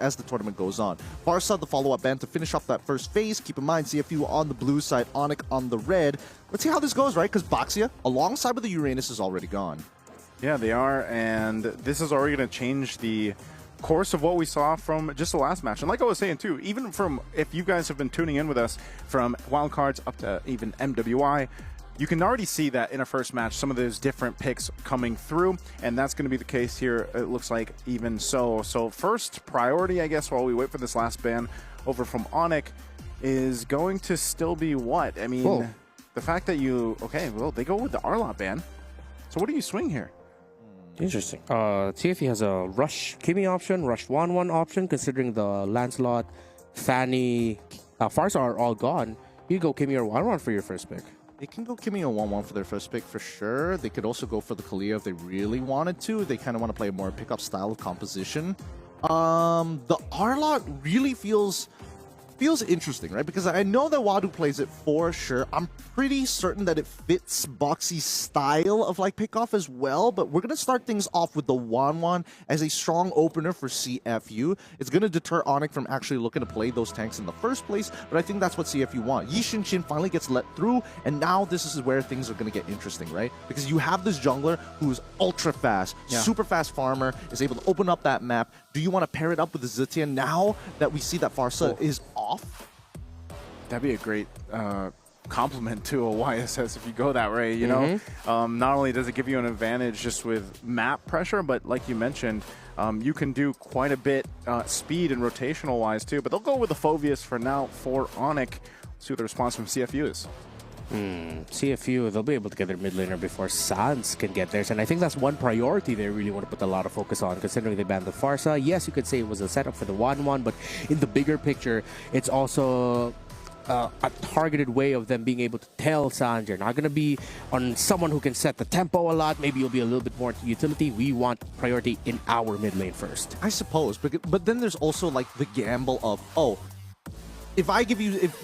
as the tournament goes on. Barca, the follow-up ban to finish off that first phase. Keep in mind, CFU on the blue side, Onic on the red. Let's see how this goes, right? Because Baxia, alongside with the Uranus, is already gone. Yeah, they are, and this is already going to change the course of what we saw from just the last match. And like I was saying too, even from, if you guys have been tuning in with us from wildcards up to even MWI, you can already see that in a first match, some of those different picks coming through, and that's going to be the case here, it looks like, even so. So first priority, I guess, while we wait for this last ban over from Onic, is going to still be what? I mean, the fact that you, okay, well, they go with the Arlot ban. So what do you swing here? Interesting. TFE has a Rush Kimi option, Rush 1-1 option, considering the Lancelot, Fanny, Farsa are all gone. You go Kimi or 1-1 for your first pick. They can go Kimi or 1-1 for their first pick for sure. They could also go for the Kalia if they really wanted to. They kind of want to play a more pickup style of composition. The Arlot really feels interesting, right? Because I know that Wadu plays it for sure. I'm pretty certain that it fits Boxy's style of like pickoff as well, but we're going to start things off with the 1-1 as a strong opener for CFU. It's going to deter Onic from actually looking to play those tanks in the first place, but I think that's what CFU want. Yi Shin finally gets let through, and now this is where things are going to get interesting, right? Because you have this jungler who's ultra fast, super fast farmer, is able to open up that map. Do you want to pair it up with the Zitian now that we see that Farsa is off? That'd be a great compliment to a YSS if you go that way, you know? Not only does it give you an advantage just with map pressure, but like you mentioned, you can do quite a bit speed and rotational wise too, but they'll go with the Phoveus for now for Onic. See what the response from CFU is. CFU, they'll be able to get their mid laner before Sans can get theirs, and I think that's one priority they really want to put a lot of focus on, considering they banned the Farsa. Yes, you could say it was a setup for the 1-1, but in the bigger picture, it's also a targeted way of them being able to tell Sans, you're not going to be on someone who can set the tempo a lot. Maybe you'll be a little bit more utility. We want priority in our mid lane first. I suppose, but then there's also like the gamble of, if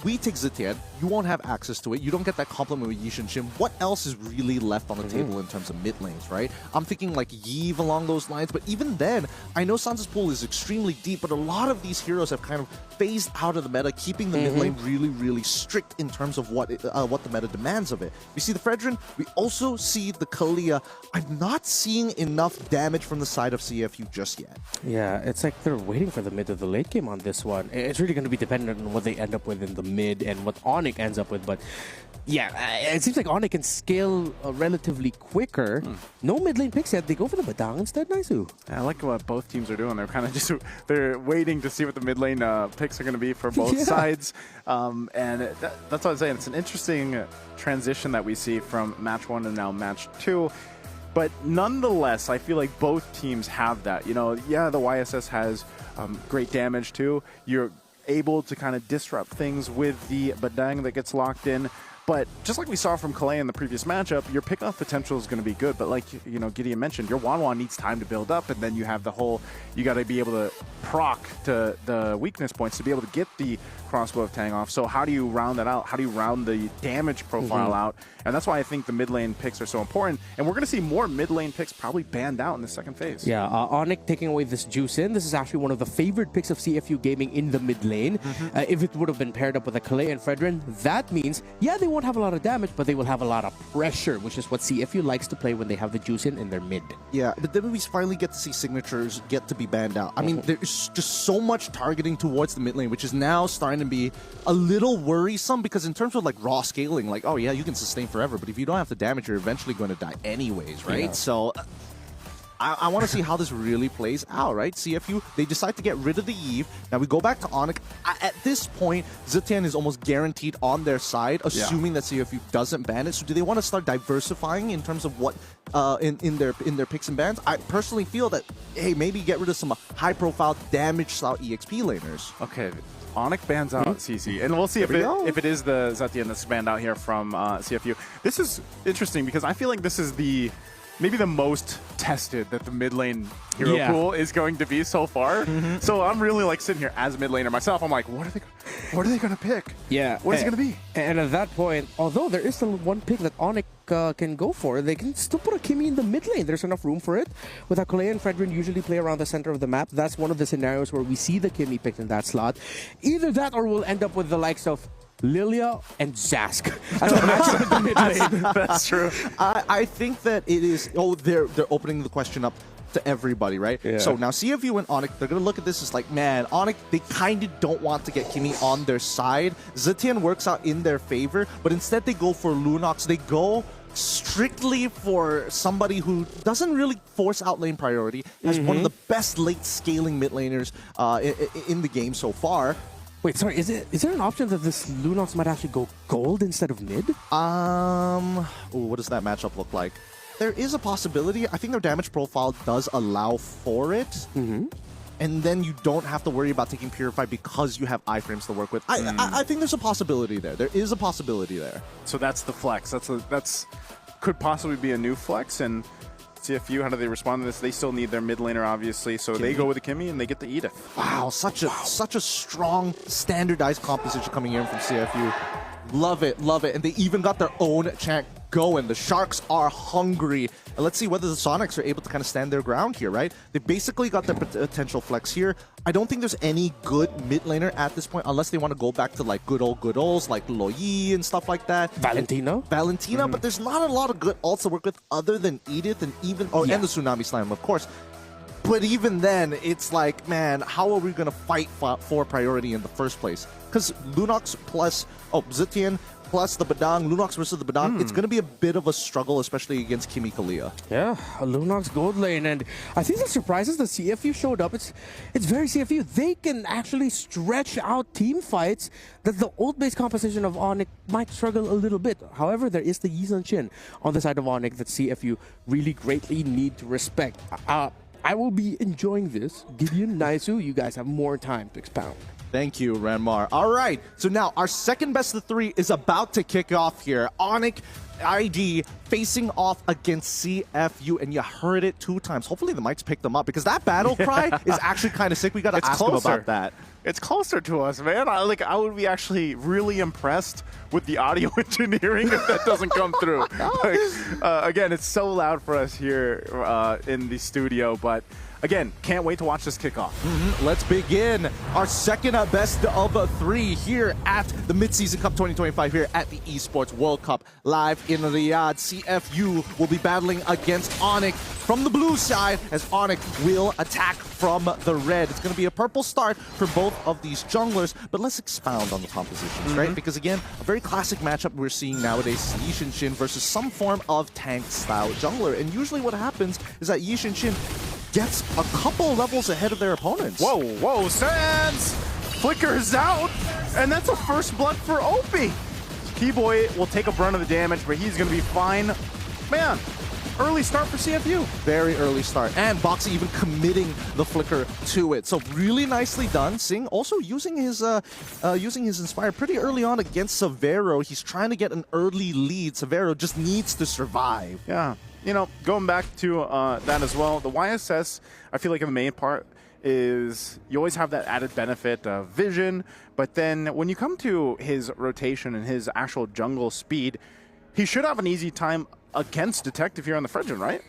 we take Zitian, you won't have access to it. You don't get that compliment with Yi Shin. What else is really left on the table in terms of mid lanes, right? I'm thinking like Yve along those lines, but even then, I know Sans' pool is extremely deep, but a lot of these heroes have kind of phased out of the meta, keeping the mid lane really, really strict in terms of what the meta demands of it. We see the Fredrin, we also see the Kalia. I'm not seeing enough damage from the side of CFU just yet. Yeah, it's like they're waiting for the mid or the late game on this one. It's really going to be dependent on what they end up with in the mid and what Onic ends up with, but yeah, it seems like Onic can scale relatively quicker. No mid lane picks yet. They go for the Badang instead. Nice-oo. I like what both teams are doing. They're kind of just they're waiting to see what the mid lane picks are going to be for both sides, and that's what I'm saying. It's an interesting transition that we see from match 1 and now match 2. But nonetheless, I feel like both teams have that. You know, yeah, the YSS has great damage too. You're able to kind of disrupt things with the Badang that gets locked in. But just like we saw from Kalei in the previous matchup, your pickoff potential is going to be good. But like, you know, Gideon mentioned, your 1-1 needs time to build up, and then you have the whole, you got to be able to proc to the weakness points to be able to get the crossbow of Tang off. So how do you round that out? How do you round the damage profile out? And that's why I think the mid lane picks are so important. And we're going to see more mid lane picks probably banned out in the second phase. Yeah, Onic taking away this juice in. This is actually one of the favorite picks of CFU Gaming in the mid lane. If it would have been paired up with a Kalei and Fredrin, that means, yeah, they won't have a lot of damage, but they will have a lot of pressure, which is what CFU likes to play when they have the juice in their mid. Yeah, but then we finally get to see signatures get to be banned out. I mean, there's just so much targeting towards the mid lane, which is now starting to be a little worrisome, because in terms of like raw scaling, like, oh yeah, you can sustain forever, but if you don't have the damage, you're eventually going to die anyways, right? Yeah. So I want to see how this really plays out, right? CFU, they decide to get rid of the Eve. Now we go back to Onic. At this point, Zitian is almost guaranteed on their side, assuming that CFU doesn't ban it. So do they want to start diversifying in terms of what in their picks and bans? I personally feel that, hey, maybe get rid of some high-profile damage-style EXP laners. Okay. Onic bans out CC, and we'll see if it is the Zetian that's banned out here from CFU. This is interesting because I feel like this is maybe the most tested that the mid lane hero pool is going to be so far. So I'm really like sitting here as a mid laner myself. I'm like, what What are they going to pick? Yeah. What is it going to be? And at that point, although there is still one pick that Onic can go for, they can still put a Kimmy in the mid lane. There's enough room for it. With how Kalea and Fredrin usually play around the center of the map, that's one of the scenarios where we see the Kimmy picked in that slot. Either that or we'll end up with the likes of Lilia and Zask as a matchup in the mid lane. That's true. I think that it is. Oh, they're opening the question up to everybody, right? Yeah. So now CFU and Onic, they're gonna look at this as like, man, Onic, they kind of don't want to get Kimmy on their side. Zetian works out in their favor, but instead they go for Lunox. They go strictly for somebody who doesn't really force out lane priority, has one of the best late scaling mid laners in the game so far. Wait, sorry, is there an option that this Lunox might actually go gold instead of mid? What does that matchup look like? There is a possibility. I think their damage profile does allow for it. And then you don't have to worry about taking Purify because you have iframes to work with. I think there's a possibility there. There is a possibility there. So that's the flex. That's could possibly be a new flex. And CFU, how do they respond to this? They still need their mid laner, obviously. So they go with the Kimmy and they get the Edith. Wow, such a strong standardized composition coming in from CFU. Love it, love it. And they even got their own chant going. The Sharks are hungry. And let's see whether the Sonics are able to kind of stand their ground here, right? They basically got their potential flex here. I don't think there's any good mid laner at this point, unless they want to go back to like good olds like Loyi and stuff like that. Valentina, but there's not a lot of good ults to work with other than Edith and even and the Tsunami Slam, of course. But even then, it's like, man, how are we going to fight for priority in the first place? Because Lunox plus Zetian plus the Badang, Lunox versus the Badang, it's going to be a bit of a struggle, especially against Kimmy Kalea. Yeah, a Lunox gold lane, and I think the surprise is the CFU showed up. It's very CFU. They can actually stretch out team fights that the old-based composition of Onic might struggle a little bit. However, there is the Yizan Chin on the side of Onic that CFU really greatly need to respect. I will be enjoying this. Gideon, Naisu, you guys have more time to expound. Thank you, Ranmar. All right, so now our second best of three is about to kick off here. Onic ID facing off against CFU, and you heard it 2 times. Hopefully the mics picked them up, because that battle cry is actually kind of sick. We got to ask them about that. It's closer to us, man. I would be actually really impressed with the audio engineering if that doesn't come through. Again, it's so loud for us here in the studio, but again, can't wait to watch this kickoff. Let's begin our second best of 3 here at the Mid-Season Cup 2025 here at the Esports World Cup live in Riyadh. CFU will be battling against Onic from the blue side, as Onic will attack from the red. It's going to be a purple start for both of these junglers, but let's expound on the compositions, right? Because again, a very classic matchup we're seeing nowadays is Yishin Shin versus some form of tank-style jungler. And usually what happens is that Yishin Shin gets a couple levels ahead of their opponents. Whoa, Sands flickers out, and that's a first blood for Opie. Keyboy will take a brunt of the damage, but he's going to be fine. Man, early start for CFU. Very early start. And Boxy even committing the flicker to it. So really nicely done. Singh also using his Inspire pretty early on against Severo. He's trying to get an early lead. Severo just needs to survive. Yeah. You know, going back to that as well, the YSS, I feel like in the main part is you always have that added benefit of vision, but then when you come to his rotation and his actual jungle speed, he should have an easy time against Detective here on the Fredrin, right?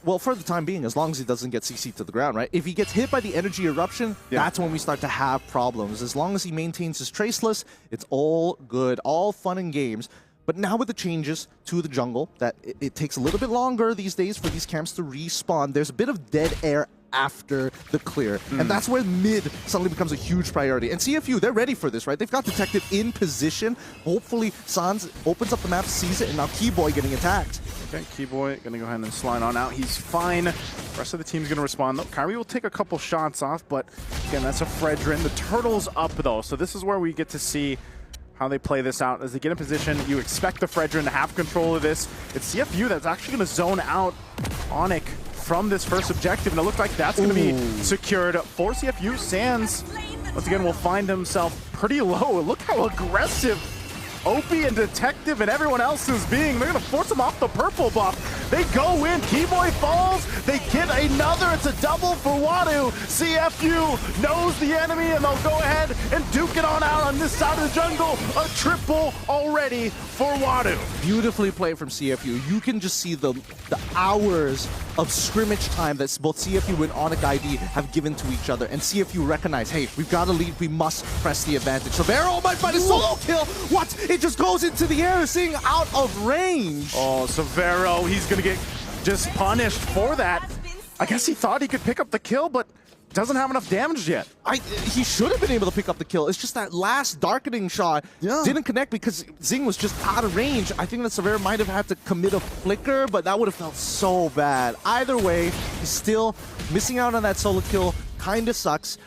Well, for the time being, as long as he doesn't get CC'd to the ground, right? If he gets hit by the energy eruption, that's when we start to have problems. As long as he maintains his traceless, it's all good, all fun and games. But now with the changes to the jungle, that it takes a little bit longer these days for these camps to respawn, there's a bit of dead air after the clear. And that's where mid suddenly becomes a huge priority. And CFU, they're ready for this, right? They've got Detective in position. Hopefully, Sans opens up the map, sees it, and now Keyboy getting attacked. Okay, Keyboy going to go ahead and slide on out. He's fine. The rest of the team's going to respond, though. Kyrie will take a couple shots off, but again, that's a Fredrin. The turtle's up, though, so this is where we get to see how they play this out. As they get in position, you expect the Fredrin to have control of this. It's CFU that's actually going to zone out Onic from this first objective, and it looks like that's going to be secured for CFU. Sands, once again, will find himself pretty low. Look how aggressive Opie and Detective and everyone else is being. They're going to force him off the purple buff. They go in. Keyboy falls. They get another. It's a double for Wadu. CFU knows the enemy, and they'll go ahead and duke it on out on this side of the jungle. A triple already for Wadu. Beautifully played from CFU. You can just see the hours of scrimmage time that both CFU and Onic ID have given to each other, and CFU recognize, hey, we've got to lead, we must press the advantage. Severo might find a solo kill. What? It just goes into the air, seeing out of range. Oh, Severo, he's gonna get just punished for that. I guess he thought he could pick up the kill, but doesn't have enough damage yet. He should have been able to pick up the kill. It's just that last darkening shot didn't connect because Zing was just out of range. I think that Severo might have had to commit a flicker, but that would have felt so bad. Either way, he's still missing out on that solo kill. Kinda sucks.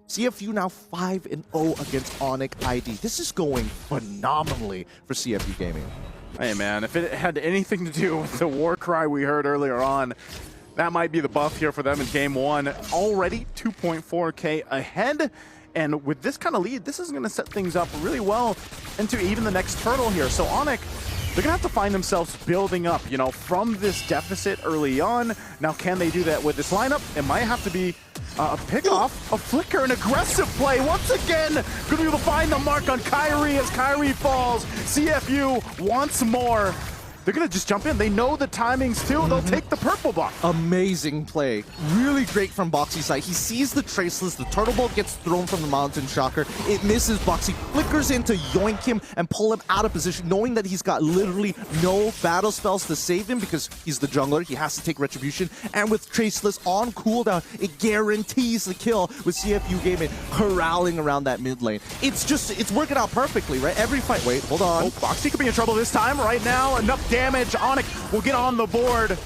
CFU now 5-0 against Onic ID. This is going phenomenally for CFU Gaming. Hey man, if it had anything to do with the war cry we heard earlier on, that might be the buff here for them in game one. Already 2.4K ahead. And with this kind of lead, this is going to set things up really well into even the next turtle here. So Onic, they're going to have to find themselves building up, you know, from this deficit early on. Now, can they do that with this lineup? It might have to be a pick-off, a flicker, an aggressive play. Once again, going to be able to find the mark on Kyrie as Kyrie falls. CFU wants more. They're going to just jump in. They know the timings, too. They'll take the purple buff. Amazing play. Really great from Boxy's side. He sees the traceless. The turtle bolt gets thrown from the mountain shocker. It misses Boxy. Flickers in to yoink him and pull him out of position, knowing that he's got literally no battle spells to save him because he's the jungler. He has to take retribution. And with traceless on cooldown, it guarantees the kill with CFU Gaming corralling around that mid lane. It's working out perfectly, right? Every fight. Wait, hold on. Oh, Boxy could be in trouble this time. Right now, enough damage. Onic will get on the board.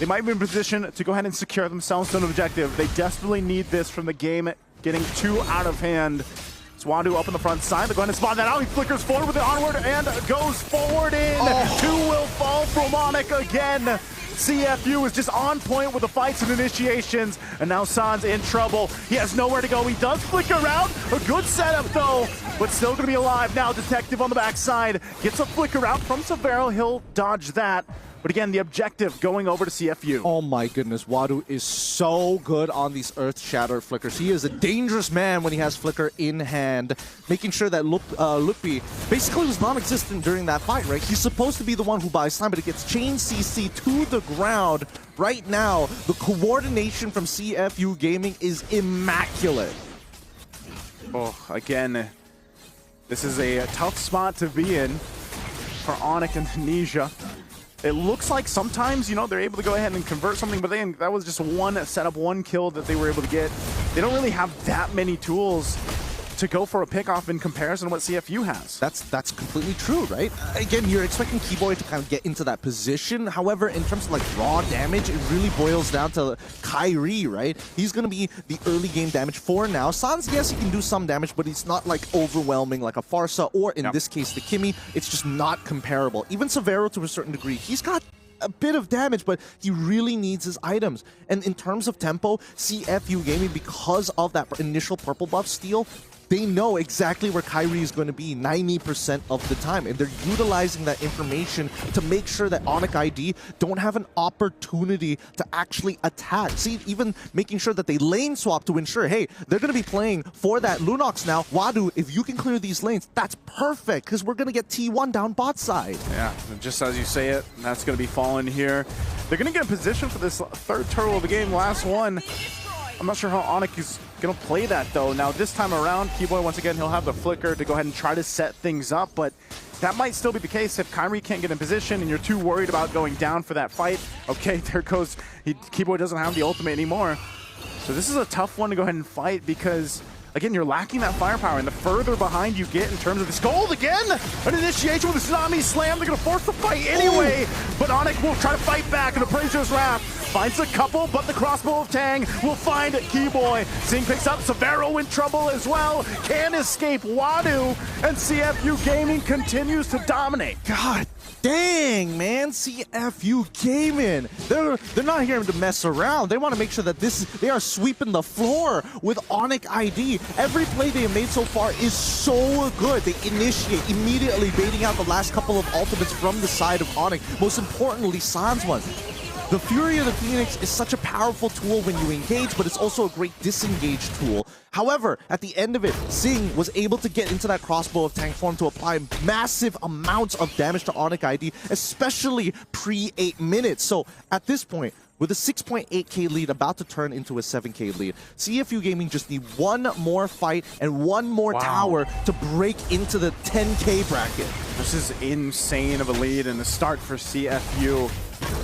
They might be in position to go ahead and secure themselves to an objective. They desperately need this from the game getting too out of hand. Swadu up on the front side. They're going to spot that out. He flickers forward with it onward and goes forward in. Two will fall from Onic again. CFU is just on point with the fights and initiations, and now San's in trouble. He has nowhere to go. He does flicker around. A good setup, though, but still going to be alive now. Detective on the backside gets a flicker out from Severo. He'll dodge that. But again, the objective going over to CFU. Oh my goodness, Wadu is so good on these Earth Shatter flickers. He is a dangerous man when he has flicker in hand, making sure that Lupi basically was non-existent during that fight, right? He's supposed to be the one who buys time, but it gets chain CC to the ground. Right now, the coordination from CFU Gaming is immaculate. Oh, again, this is a tough spot to be in for Onic and Tunisia. It looks like sometimes, you know, they're able to go ahead and convert something, but then that was just one setup, one kill that they were able to get. They don't really have that many tools to go for a pickoff in comparison to what CFU has. That's completely true, right? Again, you're expecting Keyboy to kind of get into that position. However, in terms of like raw damage, it really boils down to Kyrie, right? He's going to be the early game damage for now. Sans, yes, he can do some damage, but it's not like overwhelming like a Farsa or in this case the Kimmy. It's just not comparable. Even Severo to a certain degree, he's got a bit of damage, but he really needs his items. And in terms of tempo, CFU Gaming, because of that initial purple buff steal, they know exactly where Kyrie is going to be 90% of the time, and they're utilizing that information to make sure that Onic ID don't have an opportunity to actually attack. See, even making sure that they lane swap to ensure, hey, they're going to be playing for that Lunox now. Wadu, if you can clear these lanes, that's perfect, because we're going to get T1 down bot side. Yeah, just as you say it, that's going to be fallen here. They're going to get in position for this third turtle of the game, last one. I'm not sure how Onic is going to play that, though. Now, this time around, Keyboy, once again, he'll have the flicker to go ahead and try to set things up, but that might still be the case if Kyrie can't get in position and you're too worried about going down for that fight. Okay, there goes... Keyboy doesn't have the ultimate anymore. So this is a tough one to go ahead and fight because, again, you're lacking that firepower, and the further behind you get in terms of this gold again, an initiation with a tsunami slam, they're going to force the fight anyway, but Onic will try to fight back, and Appraiser's Wrath finds a couple, but the crossbow of Tang will find Keyboy. Sing picks up Severo in trouble as well. Can escape Wadu, and CFU Gaming continues to dominate. God dang, man, CFU Gaming. They're not here to mess around. They want to make sure that they are sweeping the floor with Onic ID. Every play they have made so far is so good. They initiate immediately, baiting out the last couple of ultimates from the side of Onic. Most importantly, Sans one. The Fury of the Phoenix is such a powerful tool when you engage, but it's also a great disengage tool. However, at the end of it, Sing was able to get into that crossbow of tank form to apply massive amounts of damage to Onic ID, especially pre-8 minutes. So at this point, with a 6.8k lead about to turn into a 7k lead, CFU Gaming just need one more fight and one more tower to break into the 10k bracket. This is insane of a lead and a start for CFU,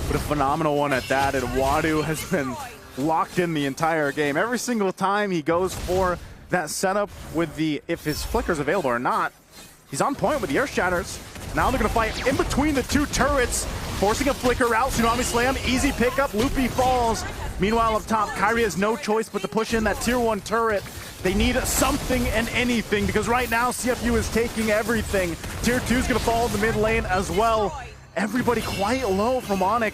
but a phenomenal one at that. And Wadu has been locked in the entire game. Every single time he goes for that setup with the, if his flicker's available or not, he's on point with the air shatters. Now they're gonna fight in between the two turrets, forcing a flicker out. Tsunami Slam, easy pickup, Loopy falls. Meanwhile up top, Kyrie has no choice but to push in that tier 1 turret. They need something and anything, because right now CFU is taking everything. Tier 2 is gonna fall in the mid lane as well. Everybody quite low from Onic.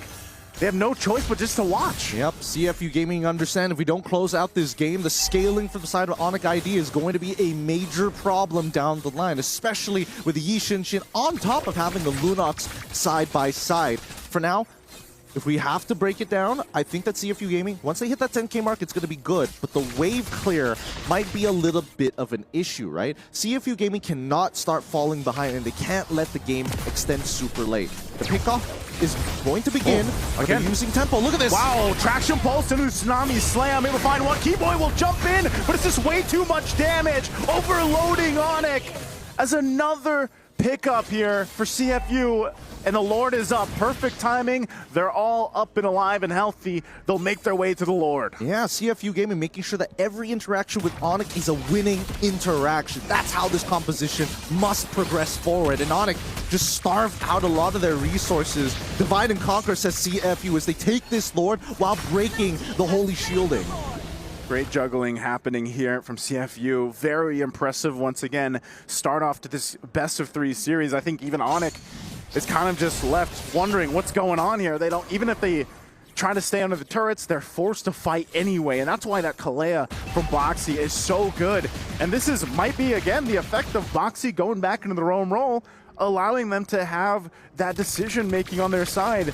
They have no choice but just to watch. Yep, CFU Gaming understand if we don't close out this game, the scaling for the side of Onic ID is going to be a major problem down the line, especially with the Yi Shin on top of having the Lunox side by side. For now, if we have to break it down, I think that CFU Gaming, once they hit that 10k mark, it's going to be good. But the wave clear might be a little bit of an issue, right? CFU Gaming cannot start falling behind, and they can't let the game extend super late. The pickoff is going to begin. Again, using tempo. Look at this. Wow, traction pulse into Tsunami Slam. Able to find one. Keyboy will jump in, but it's just way too much damage. Overloading Onic as another pickup here for CFU. And the Lord is up. Perfect timing. They're all up and alive and healthy. They'll make their way to the Lord. Yeah, CFU Gaming making sure that every interaction with Onic is a winning interaction. That's how this composition must progress forward. And Onic just starved out a lot of their resources. Divide and Conquer, says CFU, as they take this Lord while breaking the Holy Shielding. Great juggling happening here from CFU. Very impressive once again. Start off to this best of 3 series. I think even Onic is kind of just left wondering what's going on here. They don't, even if they try to stay under the turrets, they're forced to fight anyway. And that's why that Kalea from Boxy is so good. And this might be, again, the effect of Boxy going back into their own role, allowing them to have that decision making on their side.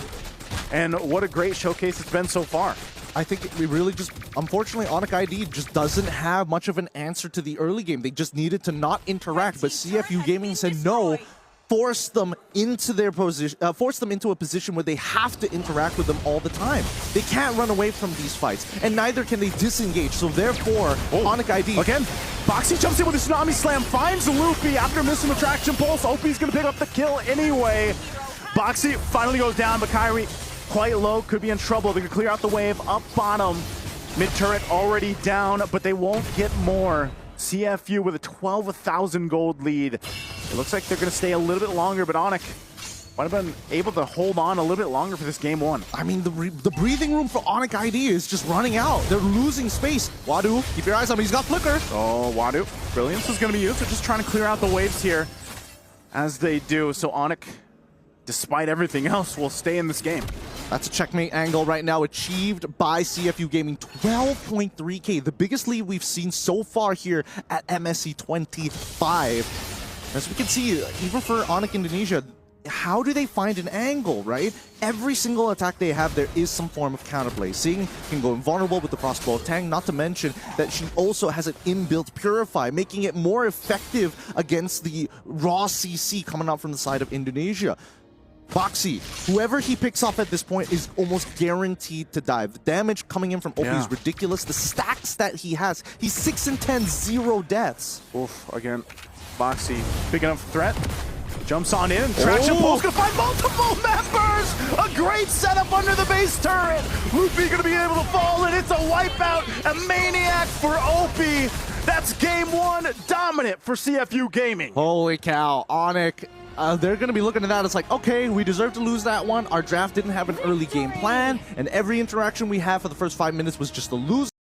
And what a great showcase it's been so far. I think we really just, unfortunately, Onic ID just doesn't have much of an answer to the early game. They just needed to not interact, but CFU Gaming said no. Force them into their position, force them into a position where they have to interact with them all the time. They can't run away from these fights, and neither can they disengage. So therefore, Onic ID again. Boxy jumps in with a Tsunami Slam, finds Loopy after missing the traction pulse. OP's gonna pick up the kill anyway. Boxy finally goes down, but Kyrie quite low, could be in trouble. They can clear out the wave up bottom. Mid turret already down, but they won't get more. CFU with a 12,000 gold lead. It looks like they're going to stay a little bit longer, but Onic might have been able to hold on a little bit longer for this game 1. I mean, the breathing room for Onic ID is just running out. They're losing space. Wadu, keep your eyes on him. He's got flicker. Oh, Wadu. Brilliance is going to be used. They're just trying to clear out the waves here as they do. So Onic, despite everything else, will stay in this game. That's a checkmate angle right now achieved by CFU Gaming. 12.3k, the biggest lead we've seen so far here at MSC 25. As we can see, even for Onic Indonesia, how do they find an angle, right? Every single attack they have, there is some form of counterplay. Sing can go invulnerable with the crossbow of Tang, not to mention that she also has an inbuilt Purify, making it more effective against the raw CC coming out from the side of Indonesia. Boxy, whoever he picks off at this point is almost guaranteed to die. The damage coming in from OP is ridiculous. The stacks that he has, he's 6 and 10, 0 deaths. Oof, again, Boxy, big enough threat. Jumps on in, traction pulse, gonna find multiple members! A great setup under the base turret! Loopy gonna be able to fall, and it's a wipeout, a maniac for OP! That's game 1, dominant for CFU Gaming. Holy cow, Onic they're going to be looking at that as like, okay, we deserve to lose that one. Our draft didn't have an early game plan, and every interaction we had for the first 5 minutes was just to lose